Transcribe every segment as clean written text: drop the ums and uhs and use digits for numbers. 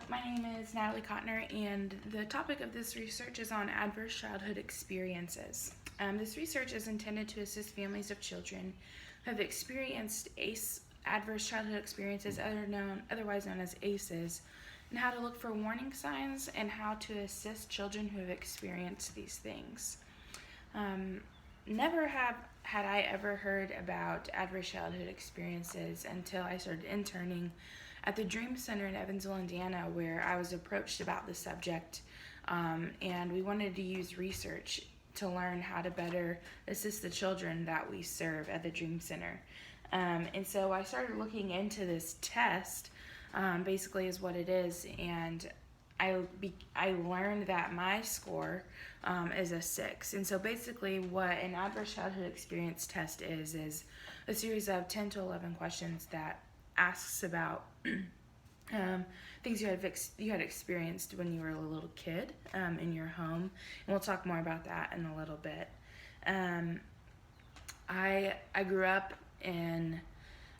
My name is Natalie Cotner, and the topic of this research is on adverse childhood experiences. This research is intended to assist families of children who have experienced adverse childhood experiences, otherwise known as ACEs, and how to look for warning signs and how to assist children who have experienced these things. Never had I ever heard about adverse childhood experiences until I started interning at the Dream Center in Evansville, Indiana, where I was approached about the subject, and we wanted to use research to learn how to better assist the children that we serve at the Dream Center. And so I started looking into this test, basically is what it is, and I learned that my score is a 6. And so basically what an adverse childhood experience test is a series of 10 to 11 questions that asks about things you had experienced when you were a little kid in your home, and we'll talk more about that in a little bit. I grew up in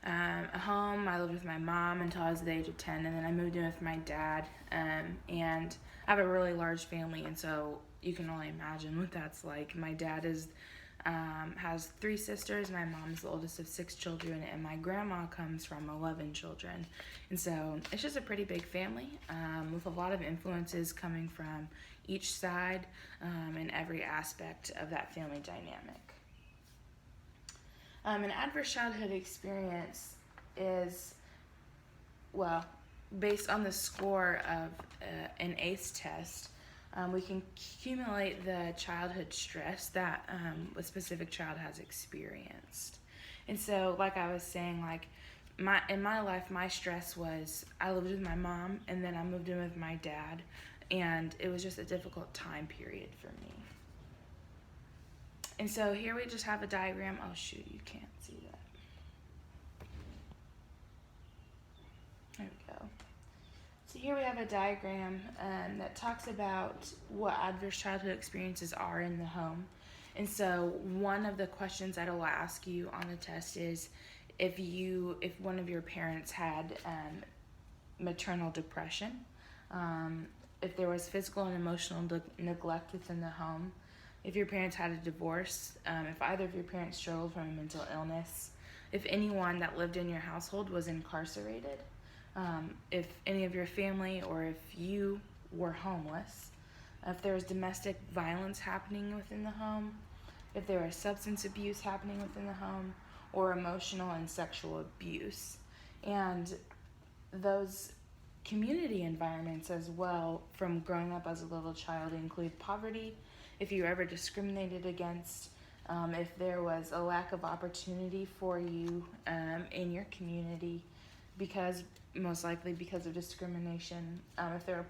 a home. I lived with my mom until I was the age of 10, and then I moved in with my dad, and I have a really large family, and so you can only imagine what that's like. My dad has 3 sisters. My mom's the oldest of 6 children, and my grandma comes from 11 children. And so it's just a pretty big family with a lot of influences coming from each side in every aspect of that family dynamic. An adverse childhood experience is, well, based on the score of an ACE test. We can accumulate the childhood stress that a specific child has experienced. And so, like I was saying, in my life, my stress was I lived with my mom, and then I moved in with my dad, and it was just a difficult time period for me. And so here we just have a diagram. Oh shoot, you can't see that. There we go. So here we have a diagram that talks about what adverse childhood experiences are in the home. And so one of the questions that it will ask you on the test is if one of your parents had maternal depression, if there was physical and emotional neglect within the home, if your parents had a divorce, if either of your parents struggled from a mental illness, if anyone that lived in your household was incarcerated, if any of your family or if you were homeless, if there was domestic violence happening within the home, if there was substance abuse happening within the home, or emotional and sexual abuse. And those community environments as well from growing up as a little child include poverty, if you were ever discriminated against, if there was a lack of opportunity for you in your community most likely because of discrimination, if there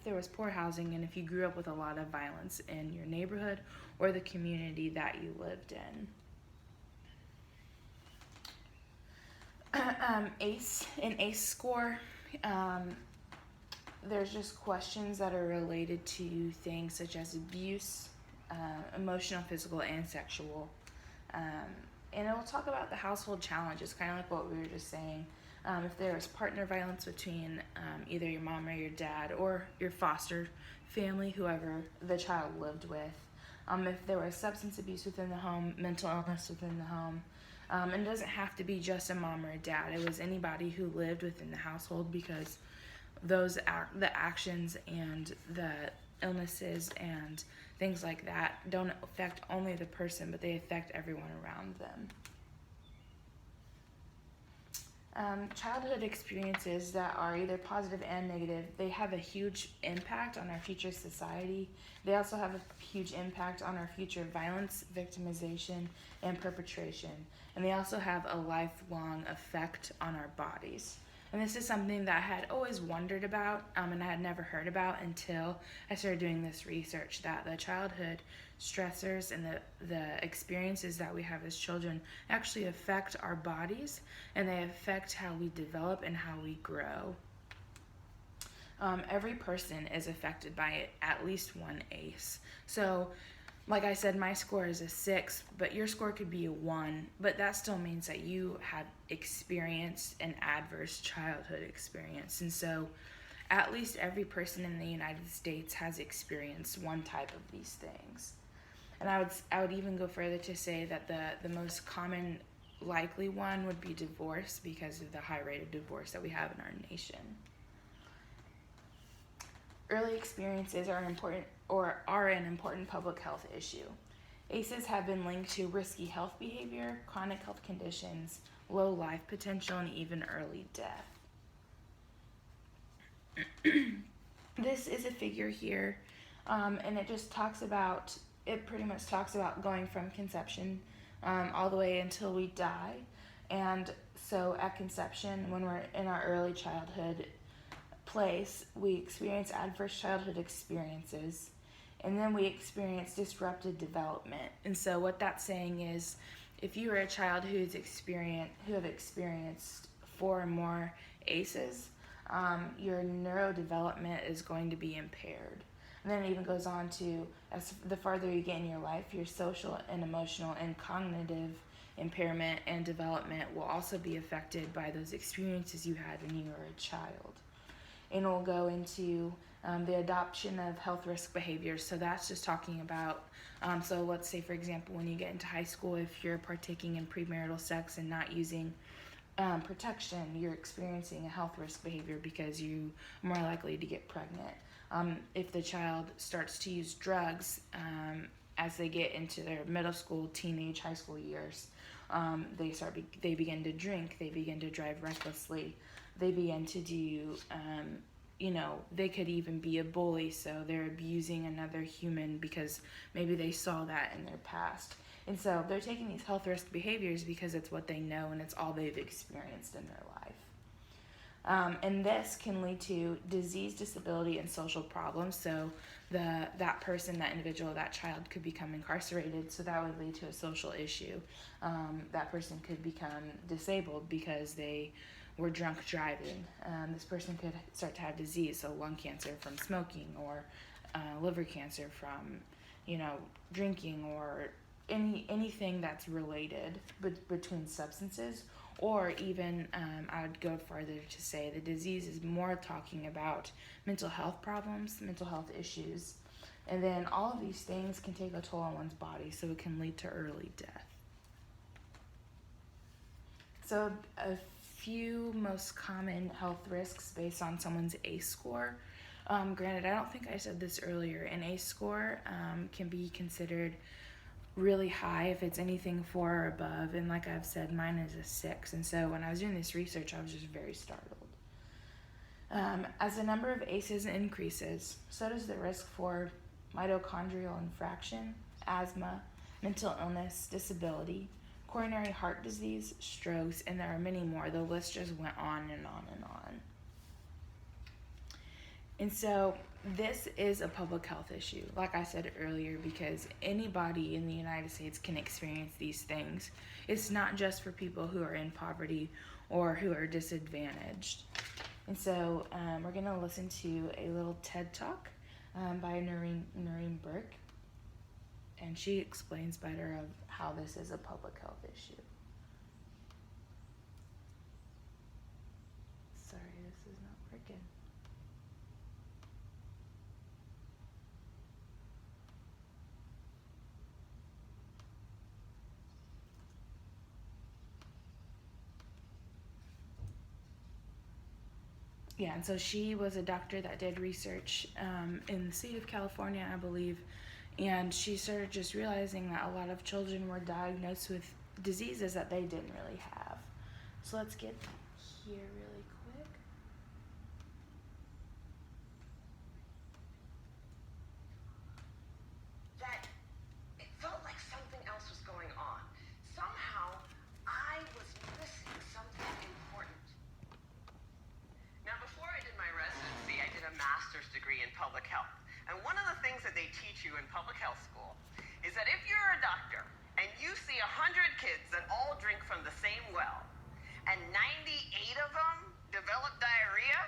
was poor housing, and if you grew up with a lot of violence in your neighborhood or the community that you lived in. An ACE score, there's just questions that are related to things such as abuse, emotional, physical, and sexual. And it will talk about the household challenges, kind of like what we were just saying. If there was partner violence between either your mom or your dad or your foster family, whoever the child lived with. If there was substance abuse within the home, mental illness within the home. And it doesn't have to be just a mom or a dad. It was anybody who lived within the household, because the actions and the illnesses and things like that don't affect only the person, but they affect everyone around them. Childhood experiences that are either positive and negative, they have a huge impact on our future society. They also have a huge impact on our future violence, victimization, and perpetration. And they also have a lifelong effect on our bodies. And this is something that I had always wondered about, and I had never heard about until I started doing this research, that the childhood stressors and the experiences that we have as children actually affect our bodies, and they affect how we develop and how we grow. Every person is affected by at least one ACE. So like I said, my score is a 6, but your score could be a 1, but that still means that you have experienced an adverse childhood experience. And so at least every person in the United States has experienced one type of these things. And I would even go further to say that the most common likely one would be divorce because of the high rate of divorce that we have in our nation. Early experiences are an important public health issue. ACEs have been linked to risky health behavior, chronic health conditions, low life potential, and even early death. This is a figure here, and it pretty much talks about going from conception all the way until we die. And so at conception, when we're in our early childhood place, we experience adverse childhood experiences, and then we experience disrupted development. And so what that's saying is, if you are a child who have experienced 4 or more ACEs, your neurodevelopment is going to be impaired. And then it even goes on to, as the farther you get in your life, your social and emotional and cognitive impairment and development will also be affected by those experiences you had when you were a child. And we'll go into the adoption of health risk behaviors. So that's just talking about, so let's say, for example, when you get into high school, if you're partaking in premarital sex and not using protection, you're experiencing a health risk behavior because you are more likely to get pregnant. If the child starts to use drugs as they get into their middle school, teenage, high school years, they begin to drink, they begin to drive recklessly, they begin to do, they could even be a bully, so they're abusing another human because maybe they saw that in their past. And so they're taking these health risk behaviors because it's what they know and it's all they've experienced in their life. And this can lead to disease, disability, and social problems. So that person, that individual, that child could become incarcerated, so that would lead to a social issue. That person could become disabled because they were drunk driving. This person could start to have disease, so lung cancer from smoking, or liver cancer from, drinking, or anything that's related between substances. Or even, I would go further to say the disease is more talking about mental health problems, mental health issues. And then all of these things can take a toll on one's body, so it can lead to early death. So a few most common health risks based on someone's ACE score. Granted, I don't think I said this earlier, an ACE score can be considered really high if it's anything 4 or above, and like I've said, mine is a 6. And so when I was doing this research, I was just very startled. As the number of ACEs increases, so does the risk for mitochondrial infraction, asthma, mental illness, disability, coronary heart disease, strokes, and there are many more. The list just went on and on and on. And so this is a public health issue, like I said earlier, because anybody in the United States can experience these things. It's not just for people who are in poverty or who are disadvantaged. And so we're going to listen to a little TED Talk by Noreen Burke, and she explains better of how this is a public health issue. Sorry, this is not working. Yeah, and so she was a doctor that did research in the state of California, I believe, and she started just realizing that a lot of children were diagnosed with diseases that they didn't really have. So let's get here really quick. That it felt like something else was going on. Somehow, I was missing something important. Now, before I did my residency, I did a master's degree in public health. And one of the things that they teach you in public health school is that if you're a doctor and you see 100 kids that all drink from the same well, and 98 of them develop diarrhea,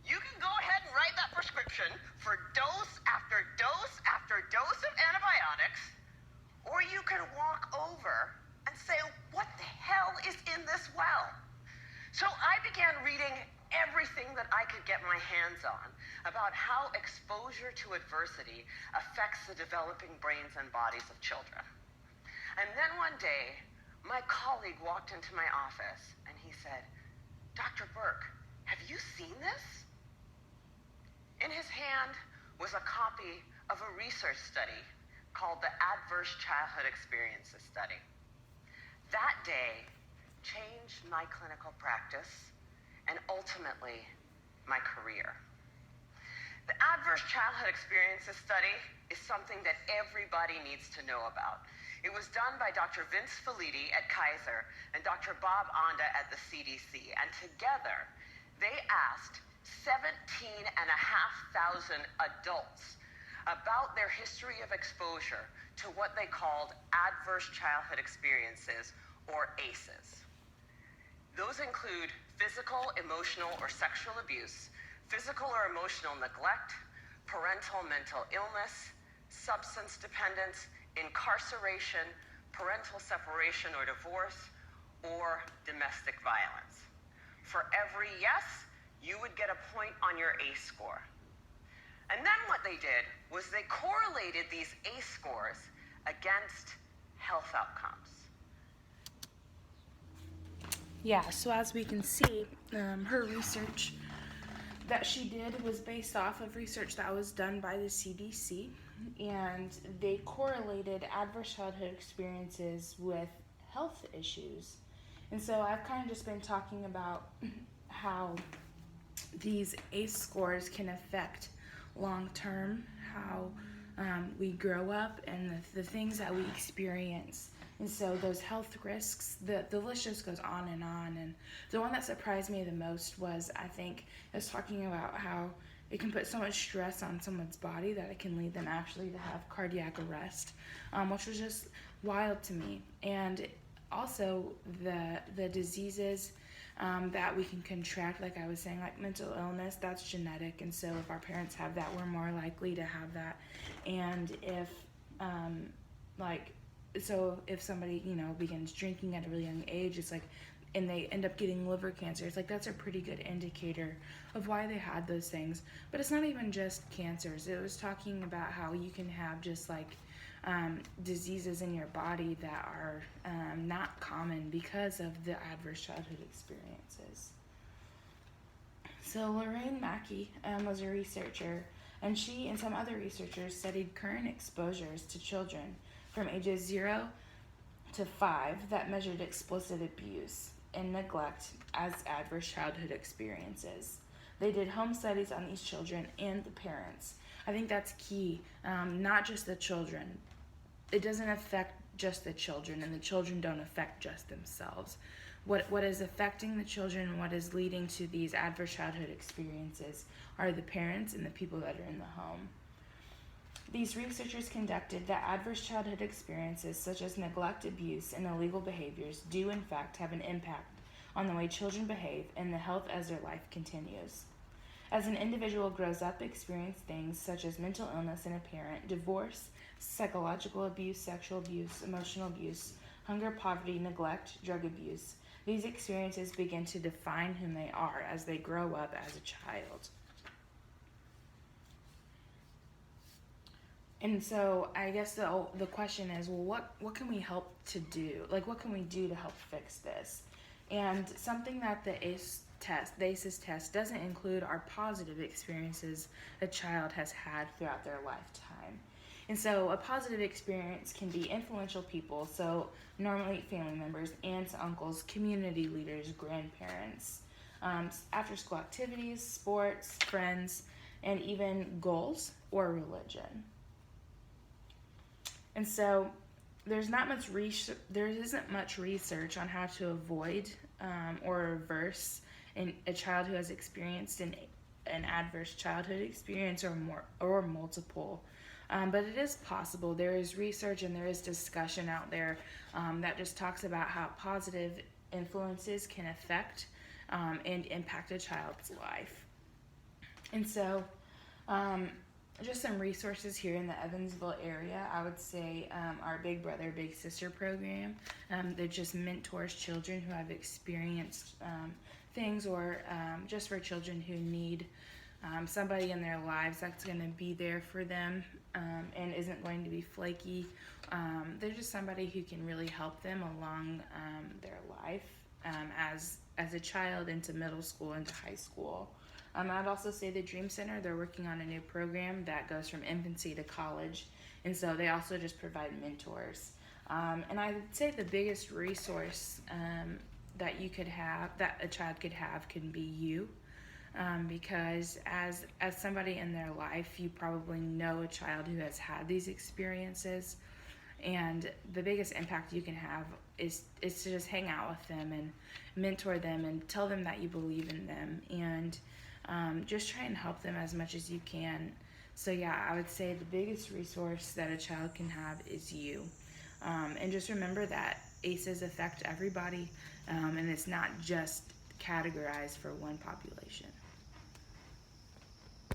you can go ahead and write that prescription for dose after dose after dose of antibiotics, or you can walk over and say, what the hell is in this well? So I began reading everything that I could get my hands hands-on about how exposure to adversity affects the developing brains and bodies of children. And then one day, my colleague walked into my office and he said, "Dr. Burke, have you seen this?" In his hand was a copy of a research study called the Adverse Childhood Experiences Study. That day changed my clinical practice and ultimately my career. The Adverse Childhood Experiences Study is something that everybody needs to know about. It was done by Dr. Vince Felitti at Kaiser and Dr. Bob Onda at the CDC, and together they asked 17,500 adults about their history of exposure to what they called adverse childhood experiences, or ACEs. Those include physical, emotional, or sexual abuse, physical or emotional neglect, parental mental illness, substance dependence, incarceration, parental separation or divorce, or domestic violence. For every yes, you would get a point on your ACE score. And then what they did was they correlated these ACE scores against health outcomes. Yeah, so as we can see, her research that she did was based off of research that was done by the CDC, and they correlated adverse childhood experiences with health issues. And so I've kind of just been talking about how these ACE scores can affect long term, how we grow up, and the things that we experience. And so those health risks, the list just goes on. And the one that surprised me the most was, I think, is talking about how it can put so much stress on someone's body that it can lead them actually to have cardiac arrest, which was just wild to me. And also the diseases that we can contract, like I was saying, like mental illness, that's genetic. And so if our parents have that, we're more likely to have that. And if if somebody, begins drinking at a really young age, it's like, and they end up getting liver cancer, it's like that's a pretty good indicator of why they had those things. But it's not even just cancers. It was talking about how you can have just like diseases in your body that are not common because of the adverse childhood experiences. So Lorraine Mackey was a researcher, and she and some other researchers studied current exposures to children from ages 0 to 5 that measured explicit abuse and neglect as adverse childhood experiences. They did home studies on these children and the parents. I think that's key, not just the children. It doesn't affect just the children, and the children don't affect just themselves. What is affecting the children and what is leading to these adverse childhood experiences are the parents and the people that are in the home. These researchers conducted that adverse childhood experiences such as neglect, abuse, and illegal behaviors do in fact have an impact on the way children behave and the health as their life continues. As an individual grows up, experience things such as mental illness in a parent, divorce, psychological abuse, sexual abuse, emotional abuse, hunger, poverty, neglect, drug abuse. These experiences begin to define whom they are as they grow up as a child. And so I guess the question is, well, what can we help to do? Like, what can we do to help fix this? And something that the ACEs test doesn't include are positive experiences a child has had throughout their lifetime. And so a positive experience can be influential people, so normally family members, aunts, uncles, community leaders, grandparents, after school activities, sports, friends, and even goals or religion. And so there isn't much research on how to avoid or reverse a child who has experienced an adverse childhood experience or multiple. But it is possible. There is research and there is discussion out there that just talks about how positive influences can affect and impact a child's life. And so just some resources here in the Evansville area, I would say our Big Brother, Big Sister program. That just mentors children who have experienced things, or just for children who need somebody in their lives that's going to be there for them and isn't going to be flaky. They're just somebody who can really help them along their life as a child into middle school, into high school. I'd also say the Dream Center, they're working on a new program that goes from infancy to college, and so they also just provide mentors. And I would say the biggest resource that you could have, that a child could have, can be you. Because as somebody in their life, you probably know a child who has had these experiences, and the biggest impact you can have is to just hang out with them and mentor them and tell them that you believe in them, and just try and help them as much as you can. So yeah, I would say the biggest resource that a child can have is you. And just remember that ACEs affect everybody, and it's not just categorized for one population.